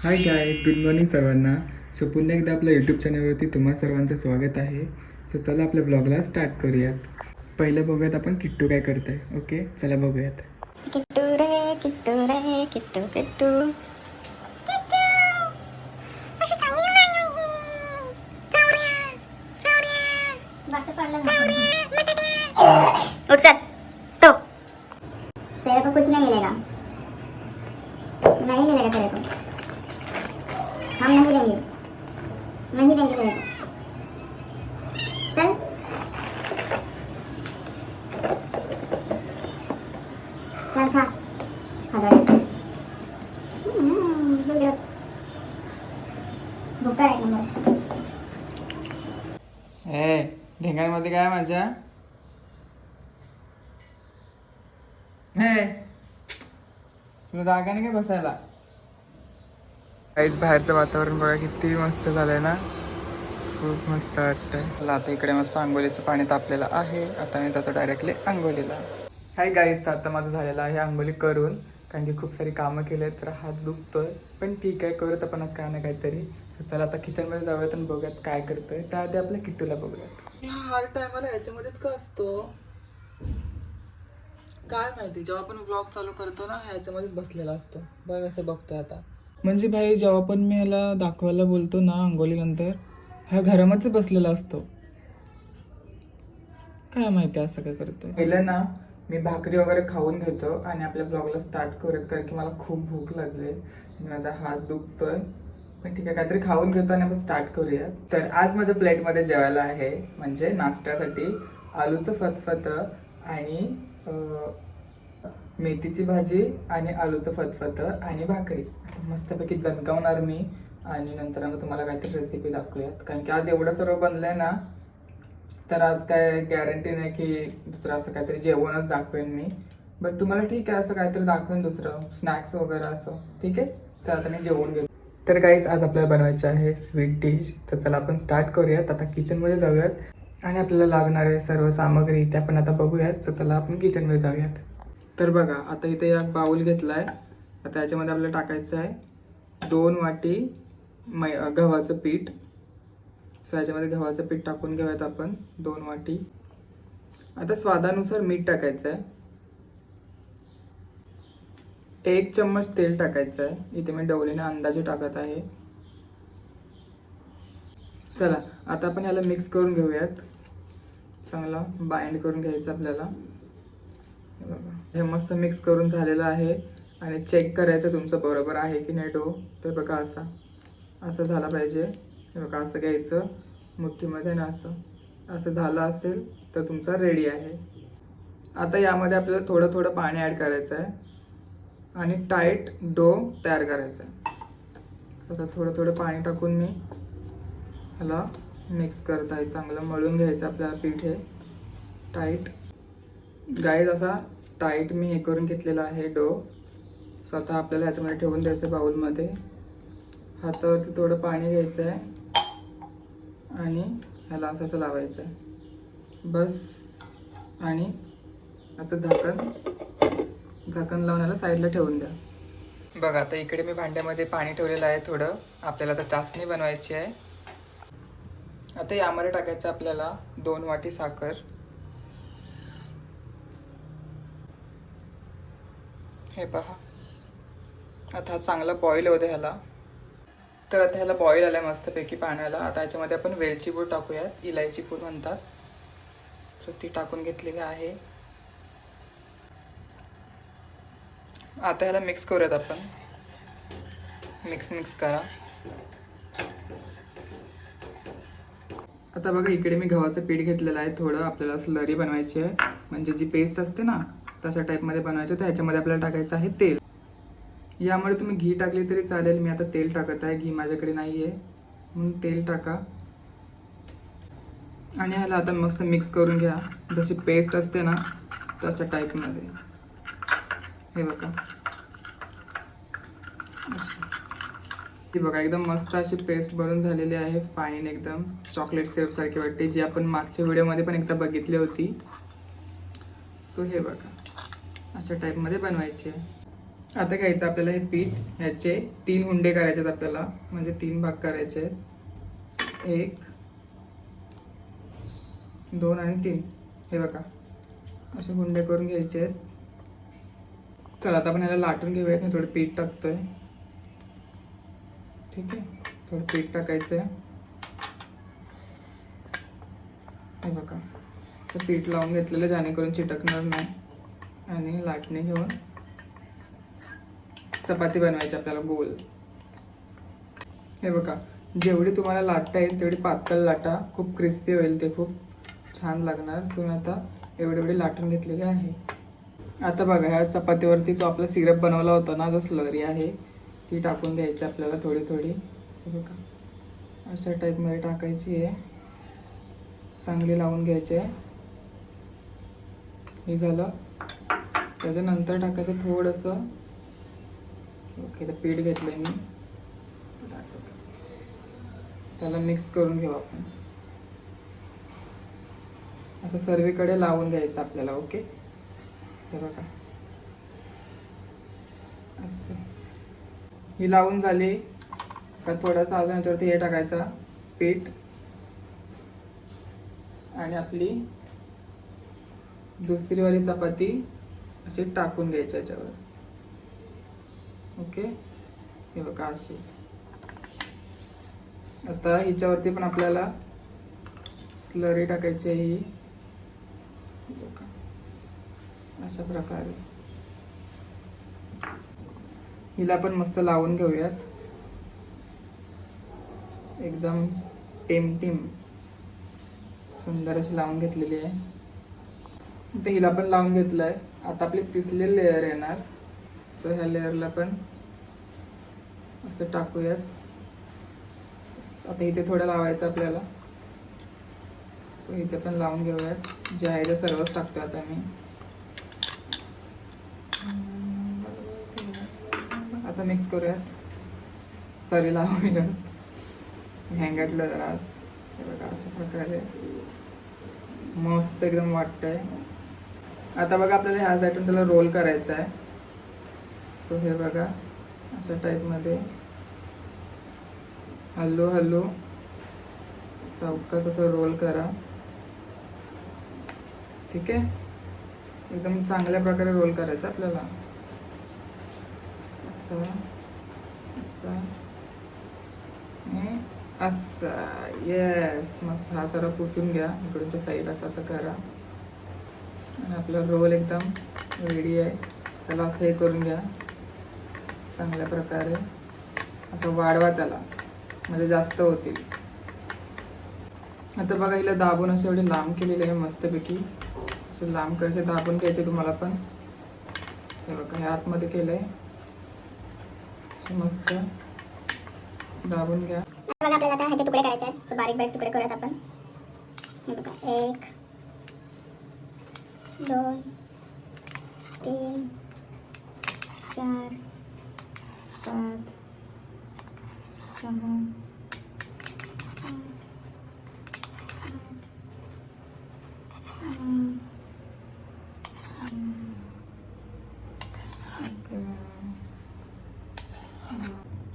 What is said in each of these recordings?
Hi guys, good morning सर्वांना. So पुन्हा एकदा आपल्या यूट्यूब चॅनलवरती तुम्हा सर्वांचं स्वागत आहे. सो चला आपल्या ब्लॉगला स्टार्ट करूयात. पहिलं बघूयात आपण किट्टू काय करत आहे. ओके, चला बघूयात. किट्टू रे किट्टू रे किट्टू किट्टू किट्टू अशी काही नाही उठ चल तो तेरे को कुछ नहीं मिलेगा तेरे को हम नहीं देंगे तेरे को चल चल खा भूका आहे का ए, ढेंगांमध्ये काय माझ्या? हे तुला जागा नाही काय बसायला? काहीच बाहेरचं वातावरण बघा किती मस्त झालंय ना, खूप मस्त वाटतंय. मला आता इकडे मस्त आंघोलीचं पाणी तापलेलं आहे. आता मी जातो डायरेक्टली आंघोलीला. हाय गाईज, तर आता माझं झालेलं आहे आंघोली करून, कारण की खूप सारी कामं केले तर हात दुखतोय. पण ठीक आहे, करत आपण आज काय ना काहीतरी. तर चला आता किचनमध्ये जाऊयात आणि बघूयात काय करतोय. त्याआधी आपल्या किट्टूला बघूयात. हर टायमाला ह्याच्यामध्येच का असतो काय माहिती. जेव्हा आपण व्लॉग चालू करतो ना, ह्याच्यामध्येच बसलेला असतो. बघ असं बघतोय आता. म्हणजे भाई, जेव्हा पण मी ह्याला दाखवायला बोलतो ना आंघोळीनंतर, ह्या घरामध्येच बसलेला असतो. काय माहिती असं काय करतोय. पहिलं ना मी भाकरी वगैरे खाऊन घेतो आणि आपल्या ब्लॉगला स्टार्ट करूयात, कारण की मला खूप भूक लागली. माझा हात दुखतोय. पण ठीक आहे, काहीतरी खाऊन घेतो आणि आपण स्टार्ट करूयात. तर आज माझ्या प्लेटमध्ये जेवायला आहे, म्हणजे नाश्त्यासाठी आलूचं फतफतं आणि मेथीची भाजी आणि आलूचं फतफतं आणि भाकरी. मस्तपैकी दणकावणार मी आणि नंतर आम्ही तुम्हाला काहीतरी रेसिपी दाखवूयात. कारण की आज एवढं सर्व बनलंय ना, तर आज काय गॅरंटी नाही की दुसरं असं काहीतरी जेवणच दाखवेन मी. बट तुम्हाला ठीक आहे, असं काहीतरी दाखवेन दुसरं स्नॅक्स वगैरे असं. ठीक आहे, तर आता मी जेवण घेतो. तर काहीच आज आपल्याला बनवायचं आहे स्वीट डिश. तर चला आपण स्टार्ट करूयात. आता किचनमध्ये जाऊयात आणि आपल्याला लागणारे सर्व सामग्री त्या पण आता बघूयात. तर चला आपण किचनमध्ये जाऊयात. तर बघा, आता इथे एक बाऊल घेतला आहे. आता याच्यामध्ये आपल्याला टाकायचं आहे 2 वाटी गव्हाचं पीठ. सो याच्यामध्ये गव्हाचं पीठ टाकून घेऊयात आपण 2 वाटी. आता स्वादानुसार मीठ टाकायचं आहे. 1 चम्मच तेल टाकायचं आहे. इथे मी डवलीने अंदाजे टाकत आहे. चला आता आपण ह्याला मिक्स करून घेऊयात. चांगला बाइंड करून घ्यायचं आपल्याला. हे मस्त मिक्स करून झालेलं आहे आणि चेक करायचं तुमचं बरोबर आहे की नाही डो. ते बघा असं झालं पाहिजे. हे बघा असं घ्यायचं मुठीमध्ये ना, असं झालं असेल तर तुमचा रेडी आहे. आता यामध्ये आपल्याला थोडं थोडं पाणी ॲड करायचं आहे आणि टाईट डो तयार करायचा आहे. आता थोडं थोडं पाणी टाकून मी ह्याला मिक्स करत आहे. चांगलं मळून घ्यायचं आपल्याला पीठ हे टाईट. गाईज असा टाईट मी हे करून घेतलेला आहे डो. स्वतः आपल्याला ह्याच्यामध्ये ठेवून द्यायचं बाउलमध्ये. हातावरती थोडं पाणी घ्यायचं आहे आणि ह्याला असं लावायचं आहे बस. आणि असं झाकण लावून ह्याला साईडला ठेवून द्या. बघा आता इकडे मी भांड्यामध्ये पाणी ठेवलेलं आहे थोडं. आपल्याला आता चासणी बनवायची आहे. आता यामध्ये टाकायचं आपल्याला 2 वाटी साखर. हे पहा, आता हा चांगला बॉईल होते ह्याला. तर आता ह्याला बॉईल आला मस्तपैकी पाण्याला. आता ह्याच्यामध्ये आपण वेलची पूड टाकूयात, इलायची पूड म्हणतात. सो ती टाकून घेतलेली आहे. आता ह्याला मिक्स करूयात आपण. मिक्स करा. आता बघा इकडे मी गव्हाचं पीठ घेतलेलं आहे थोडं. आपल्याला स्लरी बनवायची आहे, म्हणजे जी पेस्ट असते ना तशा टाईपमध्ये बनवायचं. तर ह्याच्यामध्ये आपल्याला टाकायचं आहे तेल. यामुळे तुम्ही घी टाकली तरी चालेल. मी आता तेल टाकत आहे, घी माझ्याकडे नाही आहे म्हणून तेल टाका. आणि ह्याला आता मस्त मिक्स करून घ्या, जशी पेस्ट असते ना तशा टाईपमध्ये. हे बघा, ही बघा एकदम मस्त अशी पेस्ट बनून झालेली आहे. फाईन एकदम चॉकलेट सिरपसारखी वाटते, जी आपण मागच्या व्हिडिओमध्ये पण एकदा बघितली होती. सो हे बघा अशा टाईपमध्ये बनवायची आहे. आता घ्यायचं आपल्याला हे पीठ, ह्याचे 3 हुंडे करायचे आहेत आपल्याला, म्हणजे 3 भाग करायचे आहेत. 1 2 आणि 3. हे बघा असे हुंडे करून घ्यायचे आहेत. चला आता आपण ह्याला लाटून घेऊयात. मी थोडं पीठ टाकतोय. ठीक आहे, थोडं पीठ टाकायचं आहे. हे बघा असं पीठ लावून घेतलेलं, जेणेकरून चिटकणार नाही. आणि लाटणे घेऊन चपाती बनवायची आपल्याला गोल. हे बघा जेवढी तुम्हाला लाटता येईल तेवढी पातळ लाटा, खूप क्रिस्पी होईल, ते खूप छान लागणार. सो मी आता एवढे लाटून घेतलेले आहे. आता बघा ह्या चपातीवरती जो आपला सिरप बनवला होता ना, जो स्लरी आहे ती टाकून द्यायची आपल्याला थोडी थोडी. हे बघा अशा टाईपमध्ये टाकायची आहे, चांगली लावून घ्यायची आहे. हे झालं. त्याच्यानंतर टाकायचं थोडंसं, ओके, तर पीठ घेतलंय मी, त्याला मिक्स करून घेऊ आपण. असं सर्वीकडे लावून घ्यायचं आपल्याला. ओके, हे बघा असं ही लावून झाली का थोडासा अजून याच्यावरती हे टाकायचा पीठ, आणि आपली दुसरी वाली चपाती अशी टाकून घ्यायची याच्यावर. ओके, हे बघा अशी. आता हिच्यावरती पण आपल्याला स्लरी टाकायची आहे. ही बघा अशा प्रकारे हिला पण मस्त लावून घेऊयात, एकदम टिम सुंदर अशी लावून घेतलेली आहे. तर हिला पण लावून घेतलंय. आता आपली तिसरी लेअर येणार. तर ह्या लेअरला पण असं टाकूयात. आता इथे थोडं लावायचं आपल्याला. सो इथे पण लावून घेऊयात. जे आहे ते सर्वच टाकतो आता मी. आता मिक्स करूयात. सॉरी, लावूयात. हँगटलं जरा आज. हे बघा अशा प्रकारे मस्त एकदम वाटतंय. आता बघा आपल्याला ह्या साईडून त्याला रोल करायचं आहे. सो हे बघा अशा टाईपमध्ये हलू चौकाच असं रोल करा. ठीक आहे, एकदम चांगल्या प्रकारे रोल करायचं आपल्याला. असं असं असं. येस, मस्त. हा जरा पुसून घ्या इकडूनच्या साईडला. असं करा आणि आपला रोल एकदम रेडी आहे. त्याला असं हे करून घ्या चांगल्या प्रकारे. असं वाढवा त्याला, म्हणजे जास्त होतील. आता बघा हिला दाबून असे एवढे लांब केलेले आहे मस्तपैकी. असं लांब करायचे, दाबून घ्यायचे तुम्हाला पण. हे बघा हे आतमध्ये केलंय, मस्त दाबून घ्या. बघा आपल्याला आता ह्याचे तुकडे करायचे आहेत. बारीक बारीक तुकडे करूयात आपण. हे बघा 1 2 3 4 5 6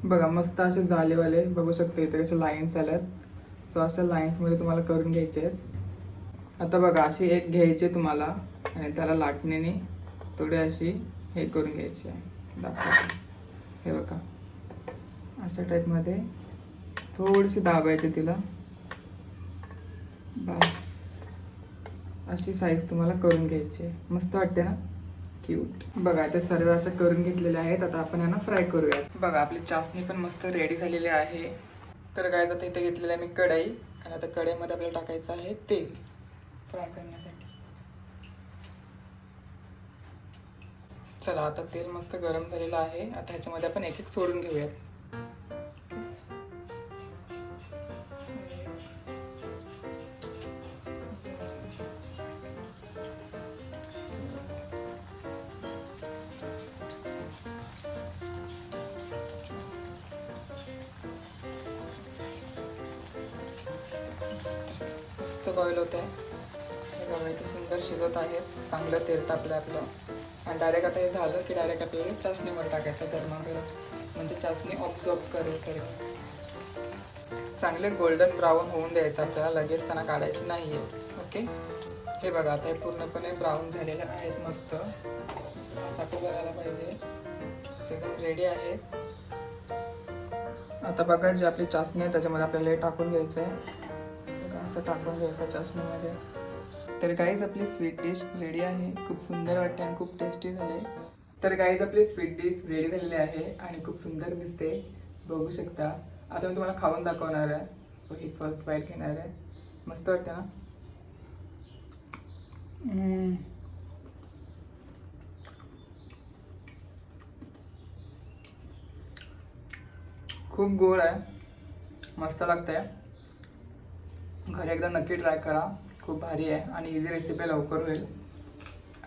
बघा मस्त असे जालेवाले बघू शकता. इथे कशा लाईन्स आल्यात. सो अशा लाईन्समध्ये तुम्हाला करून घ्यायचे आहेत. आता बघा अशी एक घ्यायची तुम्हाला आणि त्याला लाटणीने थोडी अशी हे करून घ्यायची आहे. दाखवतो. हे बघा अशा टाईपमध्ये थोडीशी दाबायची तिला. बस अशी साईज तुम्हाला करून घ्यायची आहे. मस्त वाटते ना, क्यूट. बघा ते सर्व अशा करून घेतलेले आहेत. आता आपण यांना फ्राय करूयात. बघा आपली चासणी पण मस्त रेडी झालेली आहे. तर काय जातं इथे घेतलेलं आहे मी कढई, आणि आता कढईमध्ये आपल्याला टाकायचं आहे तेल फ्राय करण्यासाठी. चला आता तेल मस्त गरम झालेलं आहे. आता ह्याच्यामध्ये आपण एक एक सोडून घेऊयात. मस्त बॉईल होत आहे. हे बघा इथे सुंदर शिजत आहे. चांगलं तेल तापलं आपलं. आणि डायरेक्ट आता हे झालं की डायरेक्ट आपल्याला चाशणीवर टाकायचं गरमागरम, म्हणजे चाशणी ऑब्झॉर्ब करेल सगळं. चांगले गोल्डन ब्राऊन होऊन द्यायचं आपल्याला, लगेच त्यांना काढायची नाही आहे. ओके, हे बघा आता हे पूर्णपणे ब्राऊन झालेले आहेत मस्त, असा बघायला पाहिजे. सगळं रेडी आहे. आता बघा जी आपली चाशणी आहे त्याच्यामध्ये आपल्याला हे टाकून घ्यायचं आहे, असं टाकून घ्यायचं चाशणीमध्ये. तर गाईज आपली स्वीट डिश रेडी आहे. खूप सुंदर वाटते आणि खूप टेस्टी झाले. तर गाईज आपली स्वीट डिश रेडी झालेली आहे आणि खूप सुंदर दिसते, बघू शकता. आता मी तुम्हाला खाऊन दाखवणार आहे. सो ही फर्स्ट बाईट घेणार आहे. मस्त वाटते ना. खूप गोड आहे, मस्त लागते. घरी एकदा नक्की ट्राय करा, खूप भारी आहे आणि इझी रेसिपी, लवकर होईल.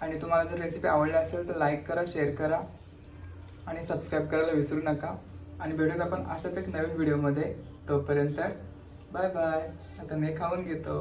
आणि तुम्हाला जर रेसिपी आवडली असेल तर लाईक करा, शेअर करा आणि सबस्क्राईब करायला विसरू नका. आणि भेटूयात आपण अशाच एक नवीन व्हिडिओमध्ये. तोपर्यंत बाय बाय. आता मी खाऊन घेतो.